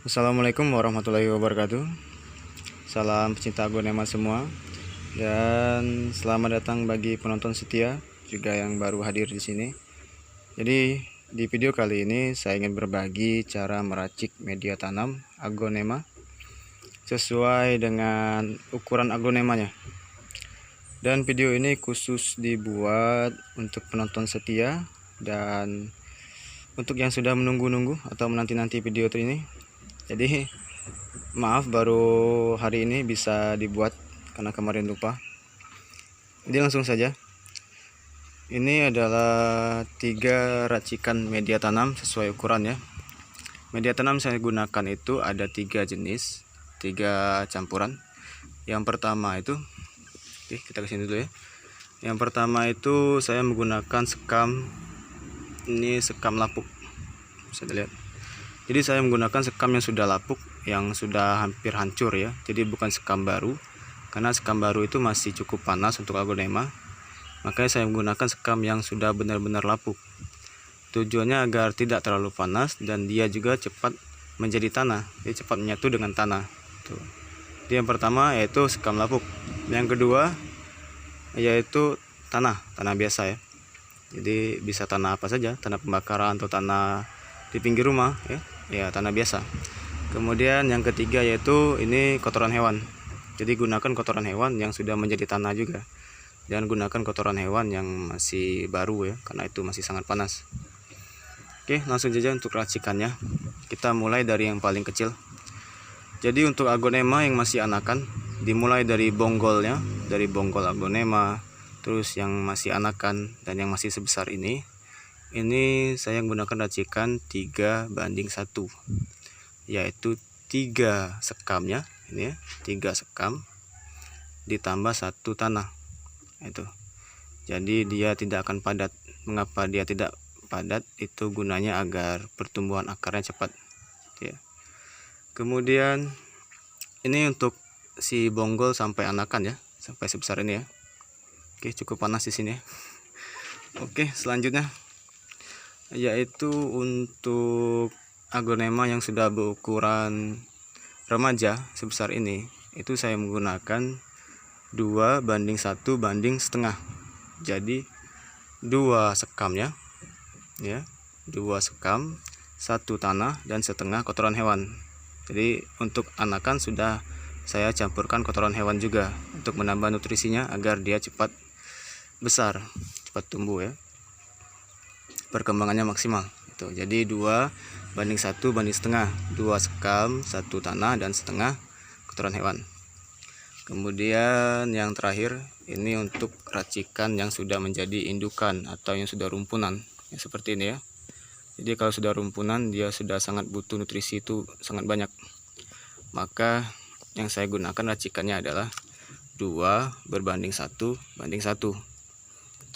Assalamualaikum warahmatullahi wabarakatuh. Salam pecinta aglonema semua, dan selamat datang bagi penonton setia juga yang baru hadir di sini. Jadi di video kali ini saya ingin berbagi cara meracik media tanam aglonema sesuai dengan ukuran aglonemanya. Dan video ini khusus dibuat untuk penonton setia dan untuk yang sudah menunggu-nunggu atau menanti-nanti video ini. Jadi maaf baru hari ini bisa dibuat karena kemarin lupa. Jadi langsung saja. Ini adalah 3 racikan media tanam sesuai ukuran ya. Media tanam saya gunakan itu ada 3 jenis, 3 campuran. Yang pertama itu, kita kesini dulu ya. Yang pertama itu saya menggunakan sekam, ini sekam lapuk, bisa dilihat. Jadi saya menggunakan sekam yang sudah lapuk, yang sudah hampir hancur ya. Jadi bukan sekam baru, karena sekam baru itu masih cukup panas untuk aglonema. Makanya saya menggunakan sekam yang sudah benar-benar lapuk. Tujuannya agar tidak terlalu panas dan dia juga cepat menjadi tanah, jadi cepat menyatu dengan tanah. Tuh. Jadi yang pertama yaitu sekam lapuk. Yang kedua yaitu tanah biasa ya. Jadi bisa tanah apa saja, tanah pembakaran atau tanah di pinggir rumah ya, tanah biasa. Kemudian yang ketiga yaitu ini kotoran hewan. Jadi gunakan kotoran hewan yang sudah menjadi tanah juga. Jangan gunakan kotoran hewan yang masih baru ya, karena itu masih sangat panas. Oke, langsung saja untuk racikannya. Kita mulai dari yang paling kecil. Jadi untuk aglonema yang masih anakan, dimulai dari bonggolnya, dari bonggol aglonema, terus yang masih anakan dan yang masih sebesar ini saya gunakan racikan 3:1, yaitu 3 sekamnya ini ya, 3 sekam ditambah 1 tanah itu. Jadi dia tidak akan padat. Mengapa dia tidak padat? Itu gunanya agar pertumbuhan akarnya cepat ya. Kemudian ini untuk si bonggol sampai anakan ya, sampai sebesar ini ya. Oke, cukup panas di sini ya. Oke, selanjutnya yaitu untuk aglonema yang sudah berukuran remaja sebesar ini, itu saya menggunakan 2:1:1,5. Jadi 2 sekamnya ya, 2 sekam, 1 tanah dan setengah kotoran hewan. Jadi untuk anakan sudah saya campurkan kotoran hewan juga untuk menambah nutrisinya agar dia cepat besar, cepat tumbuh ya, perkembangannya maksimal itu. Jadi 2:1:1,5, 2 sekam, 1 tanah dan setengah kotoran hewan. Kemudian yang terakhir ini untuk racikan yang sudah menjadi indukan atau yang sudah rumpunan ya, seperti ini ya. Jadi kalau sudah rumpunan dia sudah sangat butuh nutrisi itu sangat banyak. Maka yang saya gunakan racikannya adalah 2:1:1.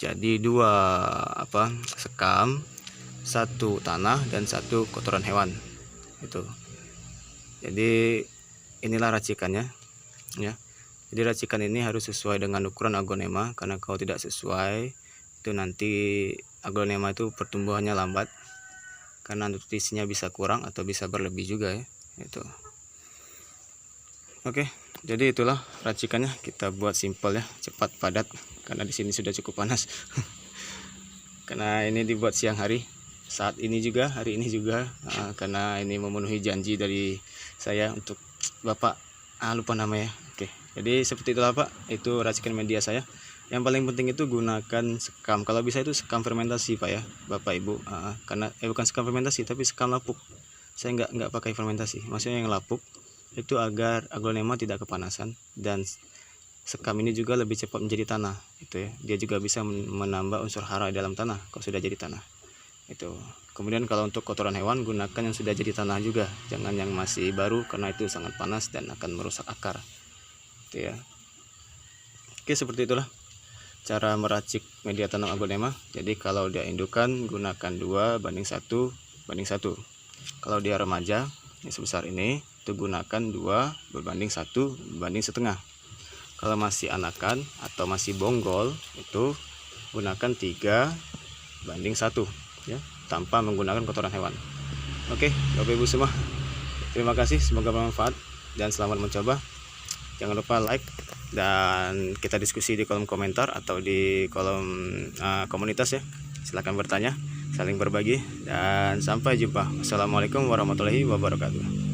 Jadi 2 sekam, 1 tanah dan 1 kotoran hewan itu. Jadi inilah racikannya ya. Jadi racikan ini harus sesuai dengan ukuran aglonema, karena kalau tidak sesuai itu nanti aglonema itu pertumbuhannya lambat karena nutrisinya bisa kurang atau bisa berlebih juga ya itu. Oke, jadi itulah racikannya. Kita buat simpel ya, cepat, padat, karena di sini sudah cukup panas. Karena ini dibuat siang hari, saat ini juga, hari ini juga, karena ini memenuhi janji dari saya untuk Bapak, lupa namanya. Oke, jadi seperti itulah Pak, itu racikan media saya. Yang paling penting itu gunakan sekam, kalau bisa itu sekam fermentasi Pak ya, Bapak Ibu. Karena bukan sekam fermentasi tapi sekam lapuk. Saya nggak pakai fermentasi, maksudnya yang lapuk itu agar aglonema tidak kepanasan, dan sekam ini juga lebih cepat menjadi tanah itu ya. Dia juga bisa menambah unsur hara di dalam tanah kalau sudah jadi tanah itu. Kemudian kalau untuk kotoran hewan, gunakan yang sudah jadi tanah juga, jangan yang masih baru, karena itu sangat panas dan akan merusak akar itu ya. Oke, seperti itulah cara meracik media tanam aglonema. Jadi kalau dia indukan gunakan 2:1:1. Kalau dia remaja ini sebesar ini, itu gunakan 2:1:1,5. Kalau masih anakan atau masih bonggol itu gunakan 3:1 ya, tanpa menggunakan kotoran hewan. Oke, Bapak Ibu semua, Terima kasih, semoga bermanfaat dan selamat mencoba. Jangan lupa like dan kita diskusi di kolom komentar atau di kolom komunitas ya. Silahkan bertanya, saling berbagi, dan sampai jumpa. Assalamualaikum warahmatullahi wabarakatuh.